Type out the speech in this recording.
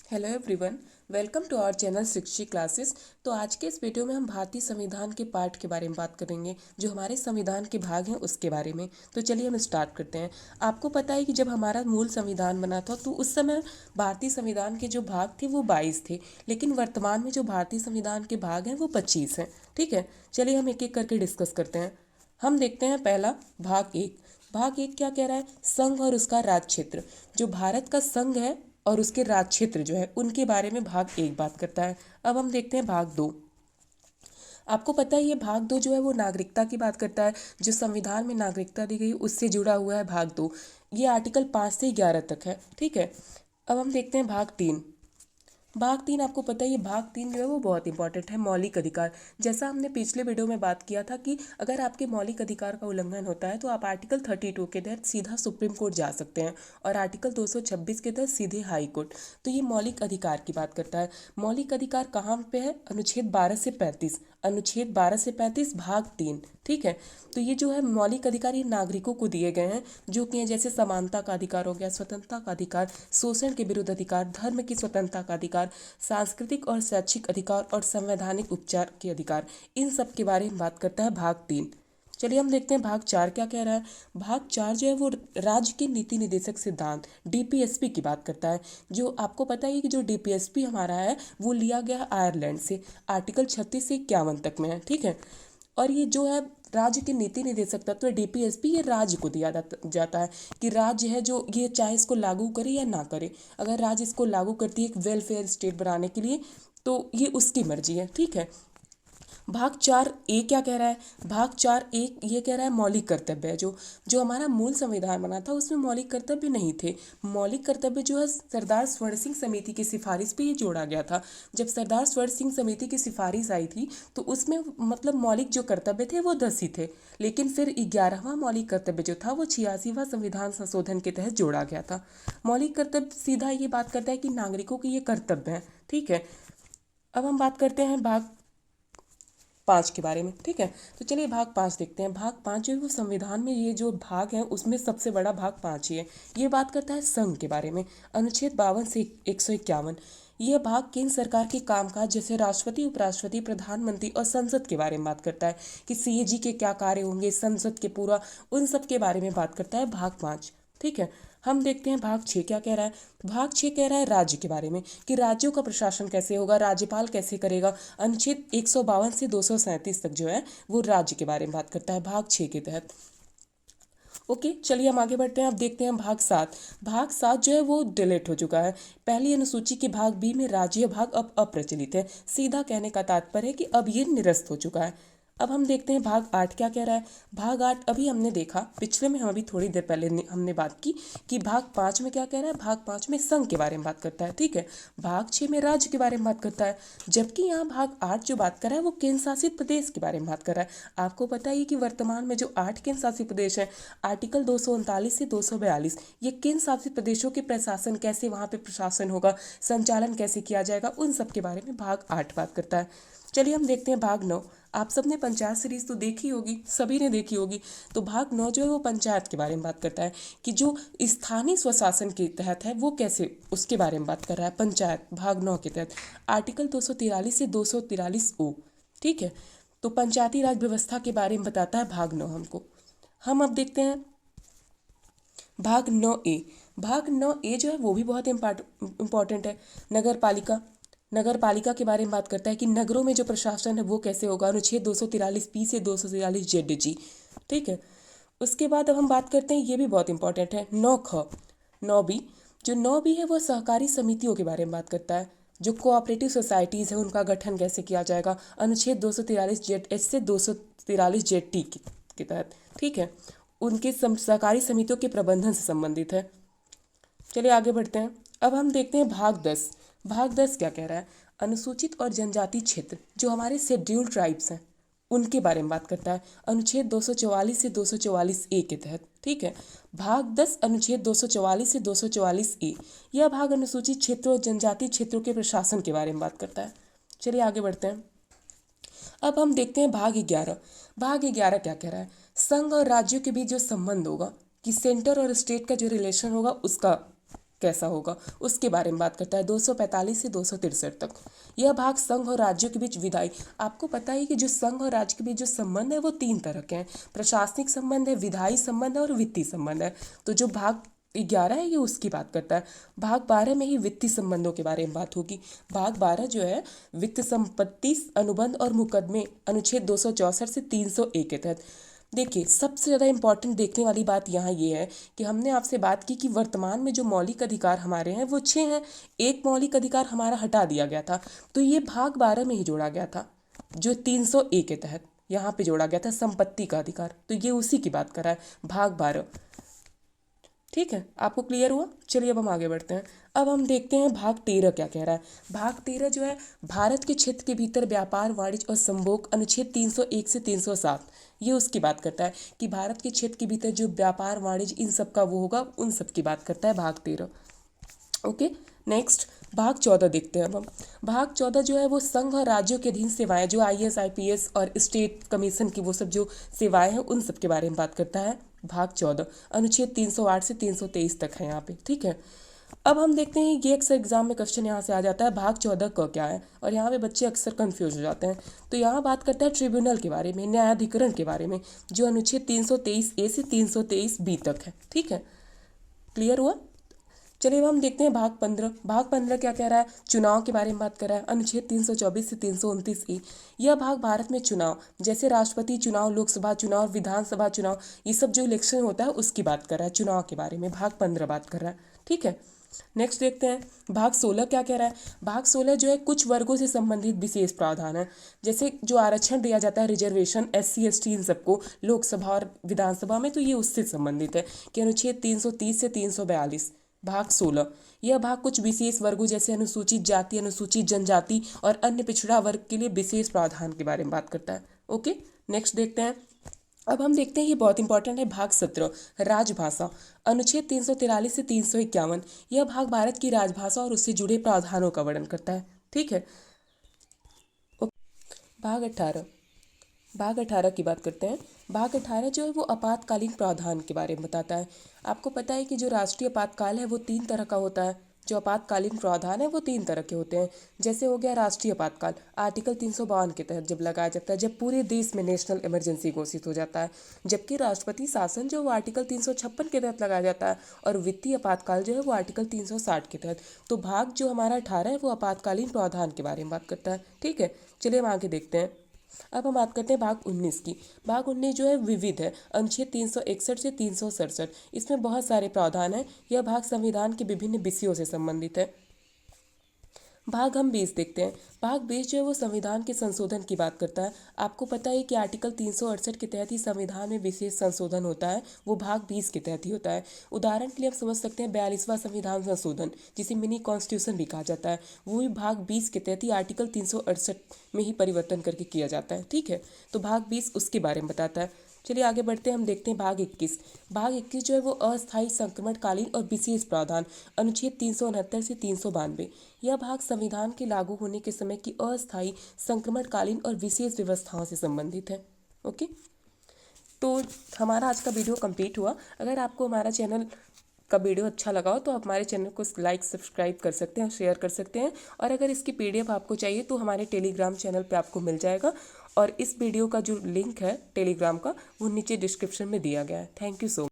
Hello everyone, welcome to our channel Shikshi classes. तो आज के इस वीडियो में हम भारतीय संविधान के पार्ट के बारे में बात करेंगे, जो हमारे संविधान के भाग हैं उसके बारे में। तो चलिए हम स्टार्ट करते हैं। आपको पता है कि जब हमारा मूल संविधान बना था तो उस समय भारतीय संविधान के जो भाग थे वो 22 थे, लेकिन वर्तमान में जो भारतीय संविधान के भाग हैं वो 25 हैं। ठीक है, चलिए हम एक एक करके डिस्कस करते हैं। हम देखते हैं पहला भाग एक। भाग एक क्या कह रहा है? संघ और उसका राज क्षेत्र। जो भारत का संघ है और उसके राज क्षेत्र जो है उनके बारे में भाग एक बात करता है। अब हम देखते हैं भाग दो। आपको पता है ये भाग दो जो है वो नागरिकता की बात करता है। जो संविधान में नागरिकता दी गई उससे जुड़ा हुआ है भाग दो। ये आर्टिकल 5 से 11 तक है। ठीक है, अब हम देखते हैं भाग तीन। भाग तीन आपको पता है ये भाग तीन जो है वो बहुत इंपॉर्टेंट है, मौलिक अधिकार। जैसा हमने पिछले वीडियो में बात किया था कि अगर आपके मौलिक अधिकार का उल्लंघन होता है तो आप आर्टिकल 32 के तहत सीधा सुप्रीम कोर्ट जा सकते हैं और आर्टिकल 226 के तहत सीधे हाई कोर्ट। तो ये मौलिक अधिकार की बात करता है। मौलिक अधिकार कहाँ पे है? अनुच्छेद 12 से 35। अनुच्छेद 12 से 35 भाग तीन। ठीक है, तो ये जो है मौलिक अधिकार ये नागरिकों को दिए गए हैं, जो कि हैं जैसे समानता का अधिकार हो गया, स्वतंत्रता का अधिकार, शोषण के विरुद्ध अधिकार, धर्म की स्वतंत्रता का अधिकार, सांस्कृतिक और शैक्षिक अधिकार और संवैधानिक उपचार के अधिकार। इन सब के बारे में बात करता है भाग तीन। चलिए हम देखते हैं भाग चार क्या कह रहा है। भाग चार जो है वो राज्य के नीति निदेशक सिद्धांत डीपीएसपी की बात करता है। जो आपको पता है कि जो डीपीएसपी हमारा है वो लिया गया आयरलैंड से, आर्टिकल 36 से 51 तक में है। ठीक है, और ये जो है राज्य के नीति निदेशक तत्व डीपीएसपी ये राज्य को दिया जाता है कि राज्य है जो ये चाहे इसको लागू करे या ना करे। अगर राज्य इसको लागू करती है एक वेलफेयर स्टेट बनाने के लिए तो ये उसकी मर्जी है। ठीक है, भाग चार ए क्या कह रहा है? भाग चार ए ये कह रहा है मौलिक कर्तव्य है। जो जो हमारा मूल संविधान बना था उसमें मौलिक कर्तव्य नहीं थे। मौलिक कर्तव्य जो है सरदार स्वर्ण सिंह समिति की सिफारिश पे ये जोड़ा गया था। जब सरदार स्वर्ण सिंह समिति की सिफारिश आई थी तो उसमें मतलब मौलिक जो कर्तव्य थे वो 10 ही थे, लेकिन फिर 11वां मौलिक कर्तव्य जो था वो 86वां संविधान संशोधन के तहत जोड़ा गया था। मौलिक कर्तव्य सीधा ये बात करता है कि नागरिकों के ये कर्तव्य हैं। ठीक है, अब हम बात करते हैं भाग 5 के बारे में। ठीक है, तो चलिए भाग 5 देखते हैं। भाग 5 जो है वो संविधान में ये जो भाग है उसमें सबसे बड़ा भाग 5 ही है। ये बात करता है संघ के बारे में। अनुच्छेद 52 से 151। यह भाग केंद्र सरकार के कामकाज जैसे राष्ट्रपति, उपराष्ट्रपति, प्रधानमंत्री और संसद के बारे में बात करता है कि सीएजी के क्या कार्य होंगे, संसद के पूरा उन सब के बारे में बात करता है भाग 5। ठीक है, हम देखते हैं भाग 6 क्या कह रहा है। भाग 6 कह रहा है राज्य के बारे में कि राज्यों का प्रशासन कैसे होगा, राज्यपाल कैसे करेगा। अनुच्छेद 152 से 237 तक जो है वो राज्य के बारे में बात करता है भाग 6 के तहत। ओके, चलिए हम आगे बढ़ते हैं। अब देखते हैं भाग 7। भाग 7 जो है वो डिलीट हो चुका है। पहली अनुसूची के भाग बी में राज्य भाग अब अप्रचलित है। सीधा कहने का तात्पर्य है कि अब ये निरस्त हो चुका है। अब हम देखते हैं भाग 8 क्या कह रहा है। भाग 8 अभी हमने देखा, पिछले में हम अभी थोड़ी देर पहले हमने बात की कि भाग 5 में क्या कह रहा है। भाग 5 में संघ के बारे में बात करता है। ठीक है, भाग 6 में राज्य के बारे में बात करता है, जबकि यहाँ भाग 8 जो बात कर रहा है वो केंद्र शासित प्रदेश के बारे में बात कर रहा है। आपको पता है कि वर्तमान में जो 8 केंद्र शासित प्रदेश है, आर्टिकल 239 से 242, ये केंद्र शासित प्रदेशों के प्रशासन कैसे, वहाँ पे प्रशासन होगा, संचालन कैसे किया जाएगा, उन सब के बारे में भाग 8 बात करता है। चलिए हम देखते हैं भाग 9। आप सबने पंचायत सीरीज तो देखी होगी, सभी ने देखी होगी। तो भाग 9 जो है वो पंचायत के बारे में बात करता है कि जो स्थानीय स्वशासन के तहत है वो कैसे, उसके बारे में बात कर रहा है पंचायत भाग 9 के तहत, आर्टिकल 243 से 243 ओ। ठीक है, तो पंचायती राज व्यवस्था के बारे में बताता है भाग 9 हमको। हम अब देखते हैं भाग 9 ए। भाग 9 ए जो है वो भी बहुत इम्पॉर्टेंट है। नगर पालिका। नगर पालिका के बारे में बात करता है कि नगरों में जो प्रशासन है वो कैसे होगा, अनुच्छेद 243 पी से 243 जेड जी। ठीक है, उसके बाद अब हम बात करते हैं, ये भी बहुत इंपॉर्टेंट है, 9 ख। 9 बी। जो 9 बी है वो सहकारी समितियों के बारे में बात करता है। जो कोऑपरेटिव सोसाइटीज़ है उनका गठन कैसे किया जाएगा, अनुच्छेद 243 जेड एच से 243 जेड टी के तहत। ठीक है, उनके सहकारी समितियों के प्रबंधन से संबंधित है। चलिए आगे बढ़ते हैं। अब हम देखते हैं भाग 10। भाग 10 क्या कह रहा है। अनुसूचित और जनजाति क्षेत्र जो हमारे शेड्यूल्ड ट्राइब्स हैं उनके बारे में बात करता है, अनुच्छेद 244 से 244 ए के तहत। ठीक है, भाग 10 अनुच्छेद 244 से 244 ए। यह भाग अनुसूचित क्षेत्रों और जनजाति क्षेत्रों के प्रशासन के बारे में बात करता है। चलिए आगे बढ़ते हैं। अब हम देखते हैं भाग 11। भाग 11 क्या कह रहा है। संघ और राज्यों के बीच जो संबंध होगा कि सेंटर और स्टेट का जो रिलेशन होगा उसका कैसा होगा उसके बारे में बात करता है 245 से 263 तक। यह भाग संघ और राज्यों के बीच विधायी, आपको पता है कि जो संघ और राज्य के बीच जो संबंध है वो 3 तरह के हैं, प्रशासनिक संबंध है, विधायी संबंध है और वित्तीय संबंध है। तो जो भाग 11 है ये उसकी बात करता है। भाग 12 में ही वित्तीय संबंधों के बारे में बात होगी। भाग 12 जो है वित्त संपत्ति अनुबंध और मुकदमे अनुच्छेद 264 से 301 के तहत। देखिए सबसे ज़्यादा इंपॉर्टेंट देखने वाली बात यहाँ ये है कि हमने आपसे बात की कि वर्तमान में जो मौलिक अधिकार हमारे हैं वो 6 हैं, एक मौलिक अधिकार हमारा हटा दिया गया था, तो ये भाग 12 में ही जोड़ा गया था जो 301 के तहत यहाँ पे जोड़ा गया था संपत्ति का अधिकार, तो ये उसी की बात कर रहा है भाग 12। ठीक है, आपको क्लियर हुआ? चलिए अब हम आगे बढ़ते हैं। अब हम देखते हैं भाग 13 क्या कह रहा है। भाग 13 जो है भारत के क्षेत्र के भीतर व्यापार वाणिज्य और संभोग अनुच्छेद 301 से 307, ये उसकी बात करता है कि भारत के क्षेत्र के भीतर जो व्यापार वाणिज्य इन सब का वो होगा, उन सब की बात करता है भाग 13। ओके, नेक्स्ट भाग 14 देखते हैं अब हम। भाग 14 जो है वो संघ और राज्यों के अधीन सेवाएं, जो IAS IPS और स्टेट कमीशन की वो सब जो सेवाएं हैं उन सब के बारे में बात करता है भाग 14। अनुच्छेद 308 से 323 तक है यहाँ पे। ठीक है, अब हम देखते हैं ये अक्सर एग्जाम में क्वेश्चन यहाँ से आ जाता है भाग 14 का क्या है, और यहाँ पे बच्चे अक्सर कंफ्यूज हो जाते हैं। तो यहाँ बात करता है ट्रिब्यूनल के बारे में, न्यायाधिकरण के बारे में, जो अनुच्छेद 323A से 323B तक है। ठीक है, क्लियर हुआ? चलिए अब हम देखते हैं भाग 15। भाग 15 क्या कह रहा है? चुनाव के बारे में बात कर रहा है, अनुच्छेद 324 से 329E। यह भाग भारत में चुनाव, जैसे राष्ट्रपति चुनाव, लोकसभा चुनाव, विधानसभा चुनाव, ये सब जो इलेक्शन होता है उसकी बात कर रहा है, चुनाव के बारे में भाग 15 बात कर रहा है। ठीक है, नेक्स्ट देखते हैं भाग 16 क्या कह रहा है। भाग 16 जो है कुछ वर्गों से संबंधित विशेष प्रावधान है, जैसे जो आरक्षण दिया जाता है रिजर्वेशन SC ST इन सबको लोकसभा और विधानसभा में, तो ये उससे संबंधित है कि अनुच्छेद 330 से 342 भाग 16। यह भाग कुछ विशेष वर्गों जैसे अनुसूचित जाति, अनुसूचित जनजाति और अन्य पिछड़ा वर्ग के लिए विशेष प्रावधान के बारे में बात करता है। ओके, नेक्स्ट देखते हैं। अब हम देखते हैं ये बहुत इंपॉर्टेंट है भाग 17 राजभाषा, अनुच्छेद 343 से 351। यह भाग भारत की राजभाषा और उससे जुड़े प्रावधानों का वर्णन करता है। ठीक है, भाग 18। भाग 18 की बात करते हैं। भाग 18 जो है वो आपातकालीन प्रावधान के बारे में बताता है। आपको पता है कि जो राष्ट्रीय आपातकाल है वो 3 तरह का होता है, जो आपातकालीन प्रावधान है वो 3 तरह के होते हैं। जैसे हो गया राष्ट्रीय आपातकाल, आर्टिकल 352 के तहत जब लगाया जाता है, जब पूरे देश में नेशनल इमरजेंसी घोषित हो जाता है। जबकि राष्ट्रपति शासन जो वो आर्टिकल 356 के तहत लगाया जाता है, और वित्तीय आपातकाल जो है वो आर्टिकल 360 के तहत। तो भाग जो हमारा 18 है वो आपातकालीन प्रावधान के बारे में बात करता है। ठीक है, चलिए हम आगे देखते हैं। अब हम बात करते हैं भाग 19 की। भाग 19 जो है विविध है, अनुच्छेद 361 से 367। इसमें बहुत सारे प्रावधान हैं। यह भाग संविधान के विभिन्न विषयों से संबंधित है। भाग हम 20 देखते हैं। भाग 20 जो है वो संविधान के संशोधन की बात करता है। आपको पता है कि आर्टिकल 368 के तहत ही संविधान में विशेष संशोधन होता है, वो भाग 20 के तहत ही होता है। उदाहरण के लिए हम समझ सकते हैं 42वां संविधान संशोधन, जिसे मिनी कॉन्स्टिट्यूशन भी कहा जाता है, वो भी भाग 20 के तहत ही आर्टिकल 368 में ही परिवर्तन करके किया जाता है। ठीक है, तो भाग 20 उसके बारे में बताता है। चलिए आगे बढ़ते हैं, हम देखते हैं भाग 21। भाग 21 जो है वो अस्थायी संक्रमणकालीन और विशेष प्रावधान, अनुच्छेद 369 से 392। यह भाग संविधान के लागू होने के समय की अस्थायी संक्रमणकालीन और विशेष व्यवस्थाओं से संबंधित है। ओके, तो हमारा आज का वीडियो कंप्लीट हुआ। अगर आपको हमारा चैनल का वीडियो अच्छा लगा हो तो आप हमारे चैनल को लाइक सब्सक्राइब कर सकते हैं, शेयर कर सकते हैं। और अगर इसकी PDF आपको चाहिए तो हमारे टेलीग्राम चैनल पे आपको मिल जाएगा, और इस वीडियो का जो लिंक है टेलीग्राम का वो नीचे डिस्क्रिप्शन में दिया गया है। Thank you so much.